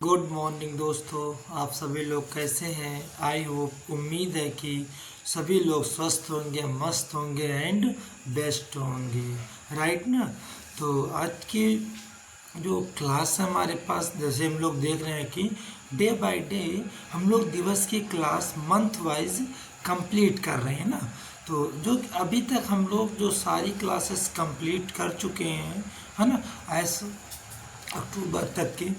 Good morning दोस्तों, आप सभी लोग कैसे हैं। आई होप उम्मीद है कि सभी लोग स्वस्थ होंगे, मस्त होंगे एंड बेस्ट होंगे, राइट ना। तो आज की जो क्लास है हमारे पास, जैसे हम लोग देख रहे हैं कि डे बाय डे हम लोग दिवस की क्लास मंथ वाइज कंप्लीट कर रहे हैं ना। तो जो अभी तक हम लोग जो सारी क्लासेस कंप्लीट कर चुके हैं, है ना, ऐसे अक्टूबर तक की।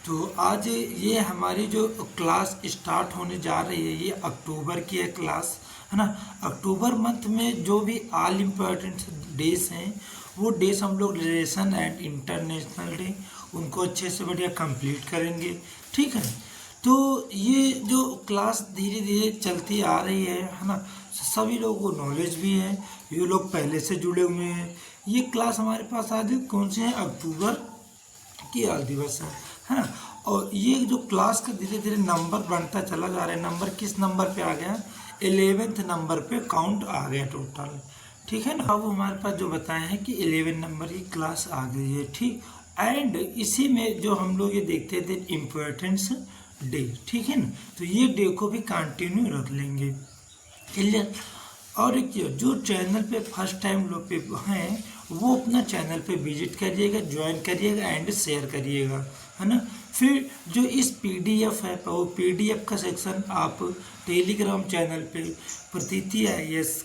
तो आज ये हमारी जो क्लास स्टार्ट होने जा रही है, ये अक्टूबर की है क्लास, है ना। अक्टूबर मंथ में जो भी ऑल इम्पोर्टेंट डेज हैं, वो डेज हम लोग रिलेशन एंड इंटरनेशनल डे उनको अच्छे से बढ़िया कंप्लीट करेंगे, ठीक है। तो ये जो क्लास धीरे धीरे चलती आ रही है ना, सभी लोगों को नॉलेज भी है, ये लोग पहले से जुड़े हुए हैं। ये क्लास हमारे पास आज कौन से हैं, अक्टूबर की आज दिवस है ना। और ये जो क्लास का धीरे धीरे नंबर बढ़ता चला जा रहा है। नंबर किस नंबर पे आ गया, 11th नंबर पे काउंट आ गया टोटल, ठीक है ना। अब हमारे पास जो बताए हैं कि 11 नंबर की क्लास आ गई है, ठीक। एंड इसी में जो हम लोग ये देखते थे इम्पोर्टेंस डे, ठीक है ना। तो ये डे को भी कंटिन्यू रख लेंगे, क्लियर। और एक जो चैनल पे फर्स्ट टाइम लोग पे हैं, वो अपना चैनल पे विजिट करिएगा, ज्वाइन करिएगा एंड शेयर करिएगा, है ना। फिर जो इस पीडीएफ है, वो पीडीएफ का सेक्शन आप टेलीग्राम चैनल पे प्रतीति आईएएस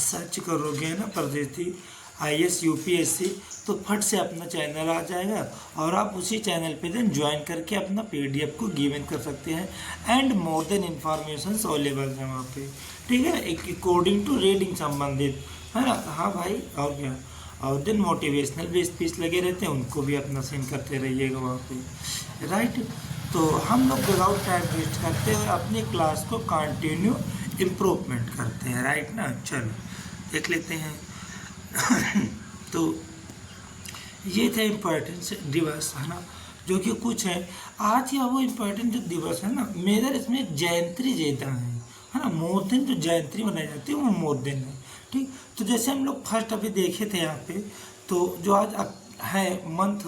सर्च करोगे ना, प्रतीति आईएएस यूपीएससी, तो फट से अपना चैनल आ जाएगा और आप उसी चैनल पे देन ज्वाइन करके अपना पीडीएफ को गिवन कर सकते हैं। And more than information available है वहाँ पे, ठीक है ना, एक अकॉर्डिंग टू रीडिंग संबंधित, है ना। हाँ भाई, और क्या। और देन मोटिवेशनल भी स्पीच लगे रहते हैं, उनको भी अपना सेंड करते रहिएगा वहाँ पे, राइट। तो हम लोग विदाउट टाइम वेस्ट करते हुए अपनी क्लास को कंटिन्यू इम्प्रूवमेंट करते हैं, राइट ना। चलो देख लेते हैं। तो ये थे इम्पोर्टेंस दिवस, है ना, जो कि कुछ है। आज या वो इम्पोर्टेंट जो दिवस है ना, मेरा इसमें जयंती ज़्यादा है ना। मोर दिन जो जयंती मनाई जाती है वो मोर दिन है, ठीक। तो जैसे हम लोग फर्स्ट अभी देखे थे यहाँ पे, तो जो आज है मंथ,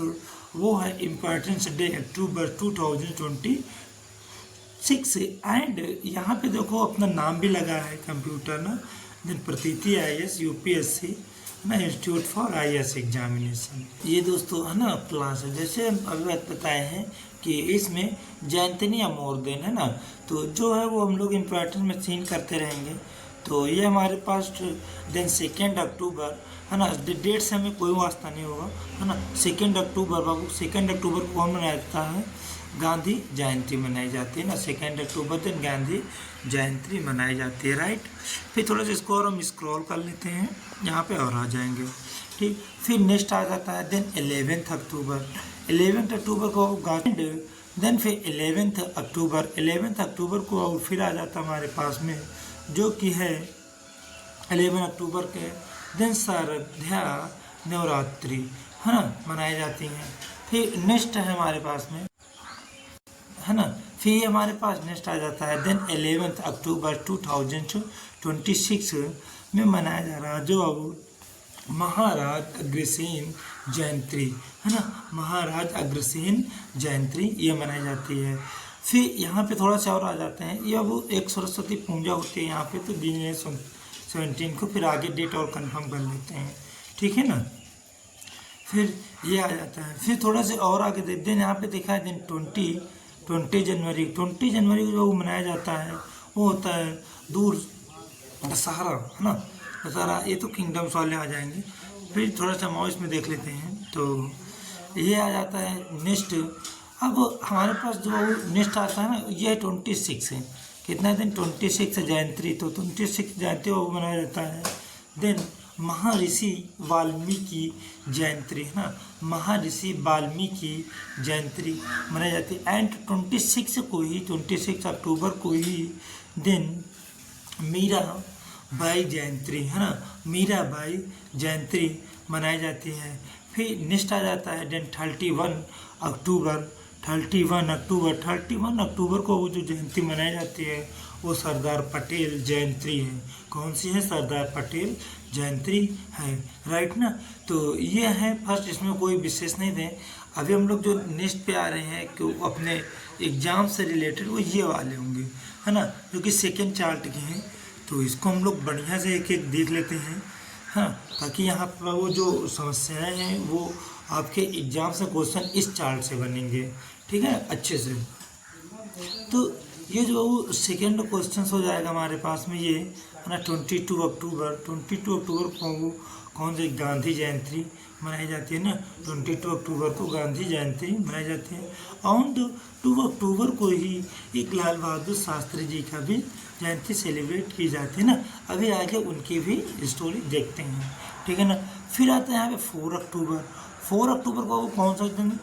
वो है इम्पोर्टेंस डे अक्टूबर 2026। एंड यहाँ पे देखो अपना नाम भी लगा है कंप्यूटर ना, देन प्रतीति आईएएस यूपीएससी ना, इंस्टीट्यूट फॉर आईएएस एग्जामिनेशन। ये दोस्तों है ना क्लास है, जैसे हम अभी बात बताए हैं कि इसमें जयंती या मोर दिन है ना, तो जो है वो हम लोग इम्पोर्टेंस में सीन करते रहेंगे। तो ये हमारे पास देन 2 अक्टूबर है ना, डेट से हमें कोई वास्ता नहीं होगा, है ना। 2 अक्टूबर बाबू, 2 अक्टूबर को कौन मनाया जाता है, गांधी जयंती मनाई जाती है ना। 2 अक्टूबर दिन गांधी जयंती मनाई जाती है, राइट। फिर थोड़ा सा इसको और हम स्क्रॉल कर लेते हैं, यहाँ पे और आ जाएंगे, ठीक। फिर नेक्स्ट आ जाता है देन 11th अक्टूबर। 11th अक्टूबर को गांधी, देन फिर 11th अक्टूबर को फिर आ जाता है हमारे पास में, जो कि है 11 अक्टूबर के दिन शारदीय नवरात्रि, है ना, मनाई जाती हैं। फिर नेक्स्ट है हमारे पास में, है ना, फिर हमारे पास नेक्स्ट आ जाता है देन 11 अक्टूबर 2026 में मनाया जा रहा है जो अब महाराज अग्रसेन जयंती, है ना। महाराज अग्रसेन जयंती ये मनाई जाती है। फिर यहाँ पे थोड़ा सा और आ जाते हैं, ये अब एक सरस्वती पूजा होती है यहाँ पे, तो दिन 17 को, फिर आगे डेट और कंफर्म कर लेते हैं, ठीक है ना। फिर ये आ जाता है, फिर थोड़ा सा और आगे देखते हैं, यहाँ पे देखा है दिन 20 जनवरी को जो मनाया जाता है वो होता है दूर दशहरा, है ना। दशहरा ये तो किंगडम्स वाले आ जाएंगे। फिर थोड़ा सा माउस में देख लेते हैं, तो ये आ जाता है नेक्स्ट। अब हमारे पास जो नेक्स्ट आता है ना, ये 26 है, कितना दिन 26 जयंती, तो 26 जयंती वो मनाया जाता है। देन महर्षि वाल्मीकि जयंती, है ना, महर्षि वाल्मीकि जयंती मनाई जाती है। एंड 26 अक्टूबर को ही दिन मीरा बाई जयंती, है ना, मीरा बाई जयंती मनाई जाती है। फिर नेक्स्ट आ जाता है देन 31 अक्टूबर को वो जो जयंती मनाई जाती है वो सरदार पटेल जयंती है। कौन सी है, सरदार पटेल जयंती है, राइट ना। तो ये है फर्स्ट, इसमें कोई विशेष नहीं थे। अभी हम लोग जो नेक्स्ट पे आ रहे हैं कि वो अपने एग्ज़ाम से रिलेटेड वो ये वाले होंगे, है ना, जो कि सेकेंड चार्ट के हैं। तो इसको हम लोग बढ़िया से एक एक देख लेते हैं, हाँ, ताकि यहाँ पर वो जो समस्याएं हैं वो आपके एग्ज़ाम से क्वेश्चन इस चार्ट से बनेंगे, ठीक है, अच्छे से। तो ये जो सेकेंड क्वेश्चन हो जाएगा हमारे पास में, ये है ना 22 अक्टूबर को कौन सी गांधी जयंती मनाई जाती है ना, 22 अक्टूबर को गांधी जयंती मनाई जाती है। ऑन 2 अक्टूबर को ही एक लाल बहादुर शास्त्री जी का भी जयंती सेलिब्रेट की जाती है ना। अभी आगे उनकी भी स्टोरी देखते हैं, ठीक है ना। फिर आता है यहाँ पे 4 अक्टूबर को कौन सा दिन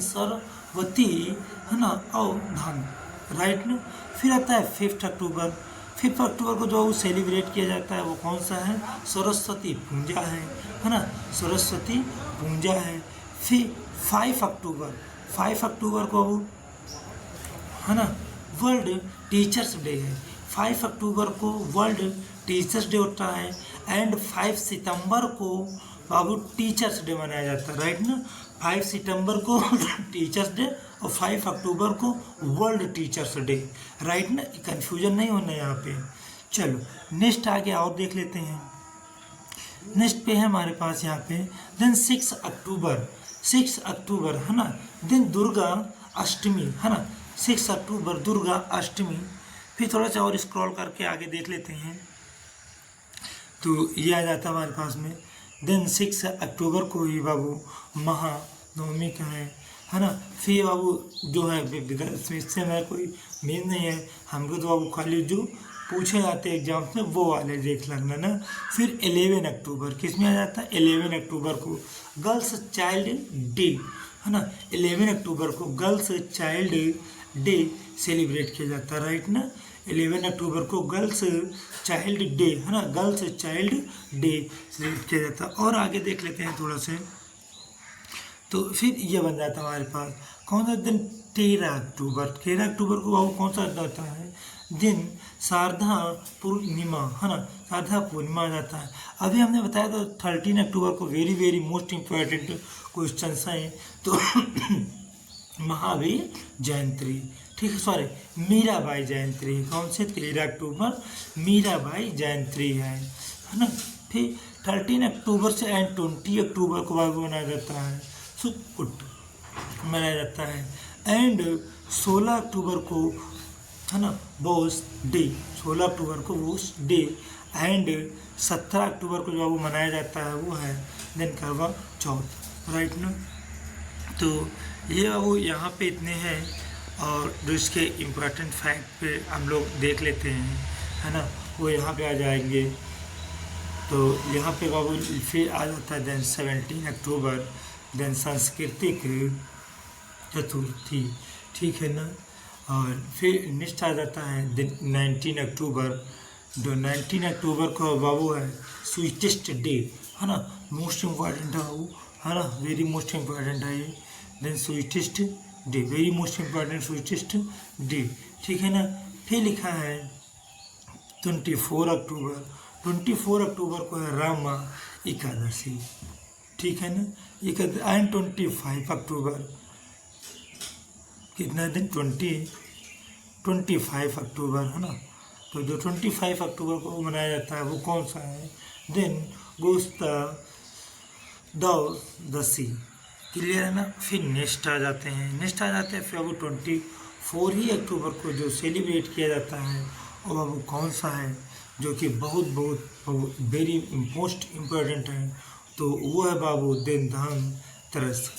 सरस्वती, है ना, और धन, राइट ना। फिर आता है 5 अक्टूबर को जो सेलिब्रेट किया जाता है वो कौन सा है, सरस्वती पूजा है ना, सरस्वती पूजा है। फिर 5 अक्टूबर को है ना वर्ल्ड टीचर्स डे है। 5 अक्टूबर को वर्ल्ड टीचर्स डे होता है एंड 5 सितंबर को बाबू टीचर्स डे मनाया जाता है, राइट ना। 5 सितंबर को टीचर्स डे और 5 अक्टूबर को वर्ल्ड टीचर्स डे, राइट ना, कंफ्यूजन नहीं होना यहाँ पे। चलो नेक्स्ट आगे और देख लेते हैं। नेक्स्ट पे है हमारे पास यहाँ पे देन 6 अक्टूबर है ना, देन दुर्गा अष्टमी, है ना, 6 अक्टूबर दुर्गा अष्टमी। फिर थोड़ा सा और स्क्रॉल करके आगे देख लेते हैं, तो ये आ जाता है हमारे पास में। देन 6 अक्टूबर को ही बाबू महानवमी का है ना। फिर बाबू जो है इससे मेरा कोई मीन नहीं है, हमको तो बाबू खाली जो पूछे जाते हैं एग्जाम्स में वो वाले देख लगना ना। फिर 11 अक्टूबर किस में आ जाता है, 11 अक्टूबर को गर्ल्स चाइल्ड डे, है ना। 11 अक्टूबर को गर्ल्स चाइल्ड डे सेलिब्रेट किया जाता है, राइट ना। 11 अक्टूबर को गर्ल्स चाइल्ड डे, है ना, गर्ल्स चाइल्ड डे सेलिब्रेट किया जाता है। और आगे देख लेते हैं थोड़ा से, तो फिर ये बन जाता है हमारे पास कौन सा दिन, 13 अक्टूबर को वो कौन सा जाता है दिन, शारदा पूर्णिमा, है ना, शारदा पूर्णिमा आ जाता है। अभी हमने बताया था 13 अक्टूबर को वेरी मोस्ट इम्पोर्टेंट क्वेश्चन है, तो महावीर जयंती, ठीक है, सॉरी मीराबाई जयंती, कौन से 13 अक्टूबर मीराबाई जयंती है ना। फिर 13 अक्टूबर से एंड 20 अक्टूबर को बाद मनाया जाता है सुकुट मनाया जाता है एंड 16 अक्टूबर को, है ना, बोस डे, 16 अक्टूबर को बोस डे एंड 17 अक्टूबर को जो वो मनाया जाता है वो है दिन करवा चौथ, राइट ना। तो ये वो यहाँ पे इतने हैं, और जो इसके इम्पोर्टेंट फैक्ट पे हम लोग देख लेते हैं, है ना, वो यहाँ पे आ जाएंगे। तो यहाँ पे बाबू फिर आ जाता है देन 17 अक्टूबर, देन सांस्कृतिक चतुर्थी, ठीक है ना। और फिर नेक्स्ट आ जाता है दिन 19 अक्टूबर, जो 19 अक्टूबर को बाबू है स्वीटेस्ट डे, है ना, मोस्ट इम्पॉर्टेंट है वो, है ना, वेरी मोस्ट इम्पॉर्टेंट है ये। Then sweetest day, very most important sweetest day, ठीक है ना। फिर लिखा है 24 अक्टूबर को है रामा एकादशी, ठीक है ना, एंड 25 अक्टूबर, कितना दिन 25 अक्टूबर, है ना। तो जो 25 अक्टूबर को मनाया जाता है वो कौन सा है, दिन गोस्तादशी, क्लियर है ना। फिर नेक्स्ट आ जाते हैं फिर वो 24 ही अक्टूबर को जो सेलिब्रेट किया जाता है और वो कौन सा है, जो कि बहुत वेरी मोस्ट इम्पोर्टेंट है, तो वो है बाबू दिन धनतेरस,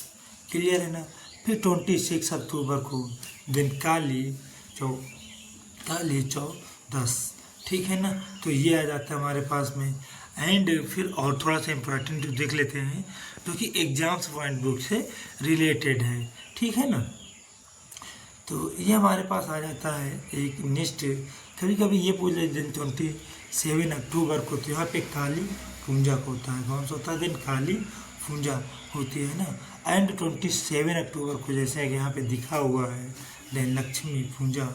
क्लियर है ना। फिर 26 अक्टूबर को दिन काली चौदस, ठीक है ना। तो ये आ जाता है हमारे पास में। एंड फिर और थोड़ा सा इम्पोर्टेंट देख लेते हैं, जो कि एग्जाम्स पॉइंट बुक से रिलेटेड है, ठीक है ना। तो ये हमारे पास आ जाता है एक नेक्स्ट, कभी ये पूछ लेते दिन 27 अक्टूबर को, तो यहाँ पे काली पूजा को होता है, कौन सा होता है दिन, काली पूजा होती है ना। एंड 27 अक्टूबर को जैसे कि यहाँ पे दिखा हुआ है देन लक्ष्मी पूजा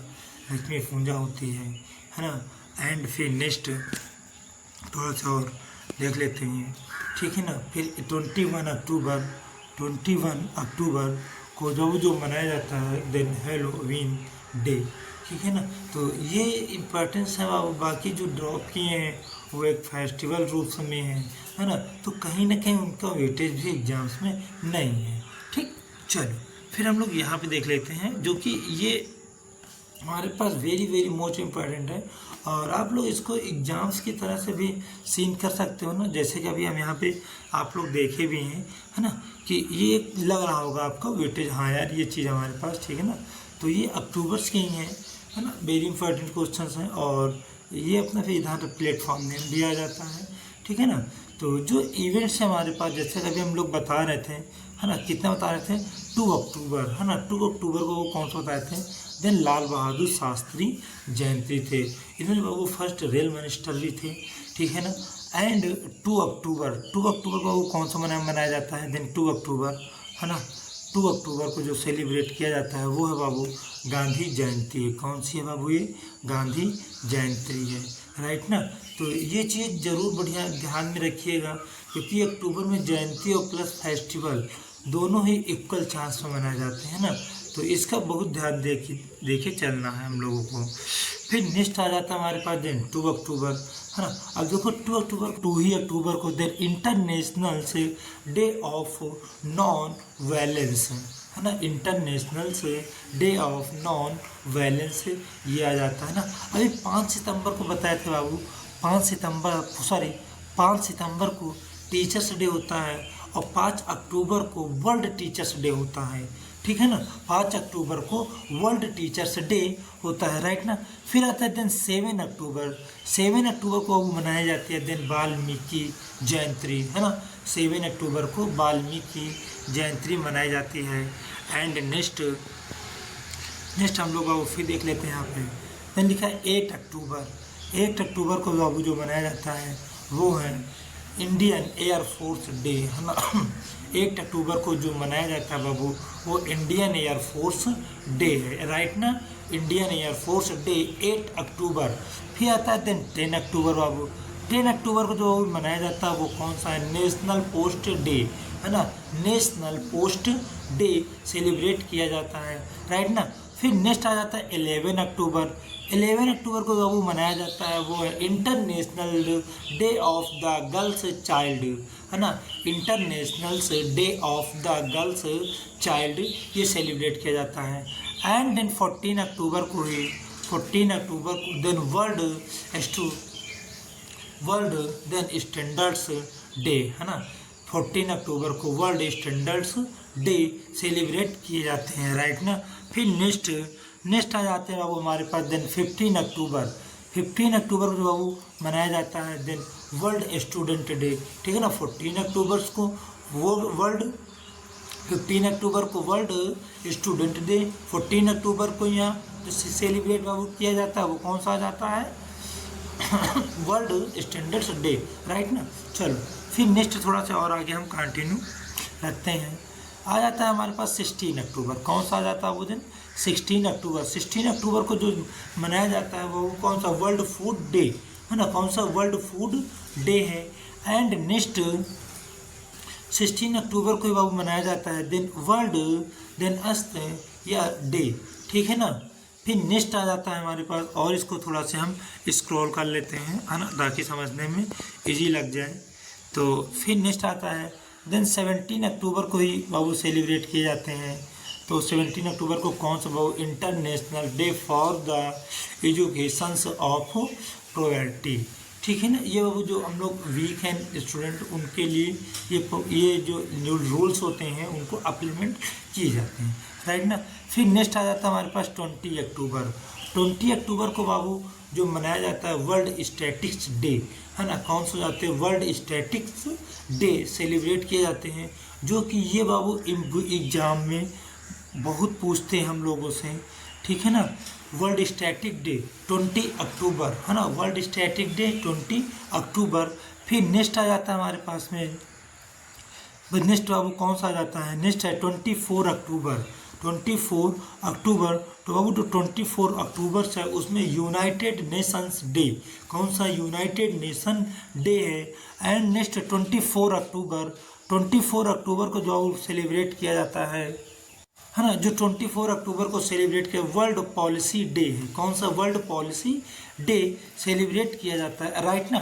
होती है ना। एंड फिर नेक्स्ट थोड़ा सा और देख लेते हैं, ठीक है ना। फिर 21 21 अक्टूबर को जो मनाया जाता है देन हैलोवीन डे, ठीक है ना। तो ये इम्पोर्टेंस है। बाकी जो ड्रॉप किए हैं वो एक फेस्टिवल रूप में है ना, तो कहीं ना कहीं उनका वेटेज भी एग्जाम्स में नहीं है, ठीक। चलो फिर हम लोग यहाँ पे देख लेते हैं, जो कि ये हमारे पास वेरी वेरी मोस्ट इम्पॉर्टेंट है, और आप लोग इसको एग्ज़ाम्स की तरह से भी सीन कर सकते हो ना। जैसे कि अभी हम यहाँ पे आप लोग देखे भी हैं, है ना, कि ये लग रहा होगा आपका वेटेज, हाँ यार ये चीज़ हमारे पास, ठीक है ना। तो ये अक्टूबर्स के ही हैं, है ना, वेरी इंपॉर्टेंट क्वेश्चन हैं, और ये अपना फिर इधर प्लेटफॉर्म नेम दिया जाता है, ठीक है ना। तो जो इवेंट्स हैं हमारे पास, जैसे अभी हम लोग बता रहे थे, है ना, कितना बता रहे थे, 2 अक्टूबर, है ना, 2 अक्टूबर को वो कौन सा बताए थे, देन लाल बहादुर शास्त्री जयंती थे, इन्होंने वो फर्स्ट रेल मिनिस्टर भी थे, ठीक है ना। एंड 2 अक्टूबर को वो कौन सा मनाया जाता है, देन 2 अक्टूबर, है ना, 2 अक्टूबर को जो सेलिब्रेट किया जाता है वो है बाबू गांधी जयंती है। कौन सी है बाबू, ये गांधी जयंती है, राइट ना। तो ये चीज़ ज़रूर बढ़िया ध्यान में रखिएगा, क्योंकि अक्टूबर में जयंती और प्लस फेस्टिवल दोनों ही इक्वल चांस में मनाए जाते हैं ना, तो इसका बहुत ध्यान देके चलना है हम लोगों को। फिर नेक्स्ट आ जाता है हमारे पास देन 2 अक्टूबर, है ना। अब देखो 2 अक्टूबर को देन इंटरनेशनल से डे ऑफ नॉन वायलेंस, है ना, इंटरनेशनल से डे ऑफ नॉन वायलेंस ये आ जाता है ना। अभी 5 सितंबर को बताए थे बाबू, 5 सितंबर को टीचर्स डे होता है, और 5 अक्टूबर को वर्ल्ड टीचर्स डे होता है, ठीक है ना। 5 अक्टूबर को वर्ल्ड टीचर्स डे होता है, राइट ना। फिर आता है देन 7 अक्टूबर को वो मनाई जाती है देन वाल्मीकि जयंती, है ना। 7 अक्टूबर को वाल्मीकि जयंती मनाई जाती है। एंड नेक्स्ट हम लोग बाबू फिर देख लेते हैं यहाँ पे, देन लिखा है 8 अक्टूबर को बाबू जो मनाया जाता है वो है इंडियन एयरफोर्स डे, है ना। 8 अक्टूबर को जो मनाया जाता है बाबू वो इंडियन एयरफोर्स डे है, राइट ना, इंडियन एयरफोर्स डे 8 अक्टूबर। फिर आता है देन 10 अक्टूबर बाबू, 10 अक्टूबर को जो मनाया जाता है वो कौन सा है, नेशनल पोस्ट डे, है ना, नेशनल पोस्ट डे सेलिब्रेट किया जाता है, राइट ना। फिर नेक्स्ट आ जाता है 11 अक्टूबर को बाबू मनाया जाता है वो है international day of the girls child, है ना, international day of the girls child ये सेलिब्रेट किया जाता है। एंड देन 14 अक्टूबर को then world then standards day, है ना, 14 अक्टूबर को वर्ल्ड स्टैंडर्ड्स डे सेलिब्रेट किए जाते हैं, राइट ना। फिर नेक्स्ट आ जाते हैं बाबू हमारे पास देन 15 अक्टूबर को जो बाबू मनाया जाता है देन वर्ल्ड स्टूडेंट डे, ठीक है ना। 15 अक्टूबर को वर्ल्ड स्टूडेंट डे, 14 अक्टूबर को यहाँ जो सेलिब्रेट बाबू किया जाता है वो कौन सा आ जाता है वर्ल्ड स्टैंडर्ड्स डे, राइट ना। चलो फिर नेक्स्ट थोड़ा सा और आगे हम कंटिन्यू रखते हैं। आ जाता है हमारे पास 16 अक्टूबर, कौन सा आ जाता है वो दिन, 16 अक्टूबर को जो मनाया जाता है वो कौन सा, वर्ल्ड फूड डे, है ना, कौन सा वर्ल्ड फूड डे है। एंड नेक्स्ट 16 अक्टूबर को बाबू मनाया जाता है देन वर्ल्ड देन अस्त या डे, ठीक है ना। फिर नेक्स्ट आ जाता है हमारे पास, और इसको थोड़ा सा हम स्क्रॉल कर लेते हैं, है ना, ताकि समझने में इजी लग जाए। तो फिर नेक्स्ट आता है देन 17 अक्टूबर को ही बाबू सेलिब्रेट किए जाते हैं। तो 17 अक्टूबर को कौन सा बाबू, international day for the educations of poverty, ठीक है ना। ये बाबू जो हम लोग वीक हैं स्टूडेंट उनके लिए ये जो रूल्स होते हैं उनको अप्लीमेंट किए जाते हैं, राइट ना। फिर नेक्स्ट आ जाता है हमारे पास 20 अक्टूबर को बाबू जो मनाया जाता है वर्ल्ड स्टैटिक्स डे, है ना, कौन सा जाते हैं वर्ल्ड स्टैटिक्स डे सेलिब्रेट किए जाते हैं, जो कि ये बाबू एग्जाम में बहुत पूछते हैं हम लोगों से, ठीक है ना। वर्ल्ड स्टैटिक डे 20 अक्टूबर, है ना, वर्ल्ड स्टैटिक डे 20 अक्टूबर। फिर नेक्स्ट आ जाता है हमारे पास में, नेक्स्ट बाबू कौन सा आ जाता है, नेक्स्ट है 24 अक्टूबर तो बाबू जो 24 अक्टूबर से उसमें यूनाइटेड नेशंस डे, कौन सा यूनाइटेड नेशन डे है। एंड नेक्स्ट 24 अक्टूबर 24 अक्टूबर को जो सेलिब्रेट किया जाता है ना, जो 24 अक्टूबर को सेलिब्रेट किया वर्ल्ड पॉलिसी डे है। कौन सा? वर्ल्ड पॉलिसी डे सेलिब्रेट किया जाता है, राइट ना।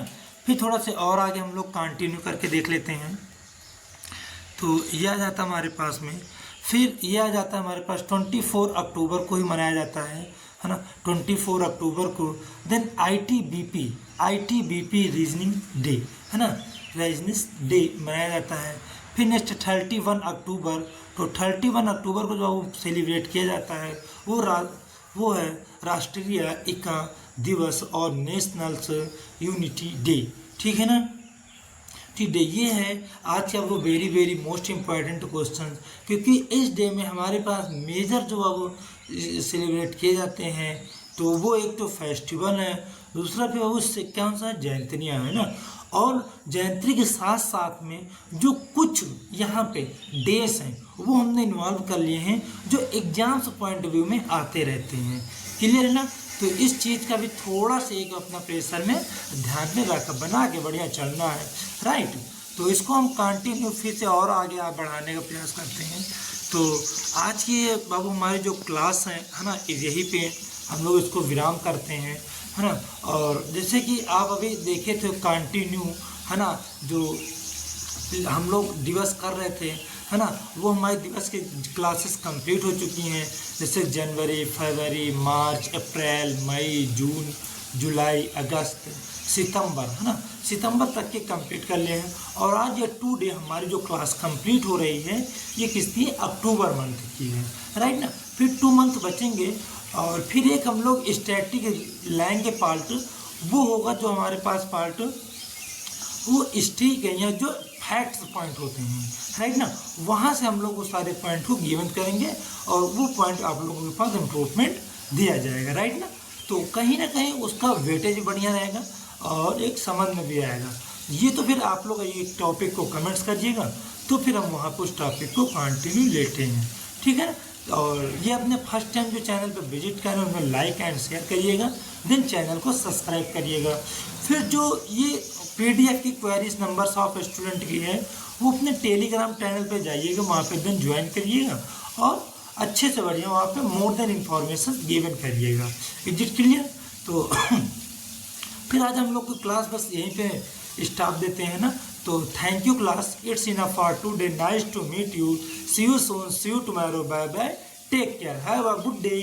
फिर थोड़ा से और आगे हम लोग कंटिन्यू करके देख लेते हैं। तो ये आ जाता है हमारे पास में, फिर ये आ जाता है हमारे पास 24 अक्टूबर को ही मनाया जाता है ना, 24 अक्टूबर को। देन ITBP रीजनिंग डे है ना, रीजनिंग डे मनाया जाता है। फिर नेक्स्ट 31 अक्टूबर, तो 31 अक्टूबर को जो सेलिब्रेट किया जाता है वो है राष्ट्रीय एकता दिवस और नेशनल यूनिटी डे, ठीक है ना। ठीक है, ये है आज का वो वेरी मोस्ट इम्पॉर्टेंट क्वेश्चन, क्योंकि इस डे में हमारे पास मेजर जो है वो सेलिब्रेट किए जाते हैं। तो वो एक तो फेस्टिवल है, दूसरा फिर उससे कौन सा जयंतियाँ है ना, और जयंती के साथ साथ में जो कुछ यहाँ पे डेज हैं वो हमने इन्वॉल्व कर लिए हैं जो एग्जाम्स पॉइंट ऑफ व्यू में आते रहते हैं। क्लियर है ना। तो इस चीज़ का भी थोड़ा सा एक अपना प्रेशर में ध्यान में रख बना के बढ़िया चलना है, राइट। तो इसको हम कंटिन्यू फिर से और आगे बढ़ाने का प्रयास करते हैं। तो आज की बाबू हमारी जो क्लास है ना, यहीं पे हम लोग इसको विराम करते हैं, है ना। और जैसे कि आप अभी देखे थे कंटिन्यू, है ना, जो हम लोग दिवस कर रहे थे, है ना, वो हमारे दिवस की क्लासेस कंप्लीट हो चुकी हैं। जैसे जनवरी, फरवरी, मार्च, अप्रैल, मई, जून, जुलाई, अगस्त, सितंबर, है ना, सितंबर तक के कंप्लीट कर लिए हैं। और आज ये 2 डे हमारी जो क्लास कंप्लीट हो रही है ये किसकी? अक्टूबर मंथ की है, राइट ना। फिर 2 मंथ बचेंगे और फिर एक हम लोग स्टैटिक लेंगे पार्ट, वो होगा जो हमारे पास पार्ट वो स्टिक है या जो फैक्ट्स पॉइंट होते हैं, राइट ना, वहाँ से हम लोग वो सारे पॉइंट को गिवन करेंगे और वो पॉइंट आप लोगों के पास इम्प्रूवमेंट दिया जाएगा, राइट ना। तो कहीं ना कहीं उसका वेटेज बढ़िया रहेगा और एक समझ में भी आएगा। ये तो फिर आप लोग ये टॉपिक को कमेंट्स करिएगा तो फिर हम वहाँ पर उस टॉपिक को कंटिन्यू लेते हैं, ठीक है ना। और ये अपने फर्स्ट टाइम जो चैनल पर विजिट करें उनमें लाइक एंड शेयर करिएगा, देन चैनल को सब्सक्राइब करिएगा। फिर जो ये PDF की क्वेरीज नंबर्स ऑफ स्टूडेंट की है वो अपने टेलीग्राम चैनल पे जाइएगा, वहाँ पे देन ज्वाइन करिएगा और अच्छे से बढ़िया वहाँ पे मोर देन इन्फॉर्मेशन गिवन करिएगा। Is it clear? तो फिर आज हम लोग को क्लास बस यहीं पे स्टॉप देते हैं ना। तो thank you class, it's enough for today, nice to meet you, see you soon, see you tomorrow, bye bye, take care, have a good day.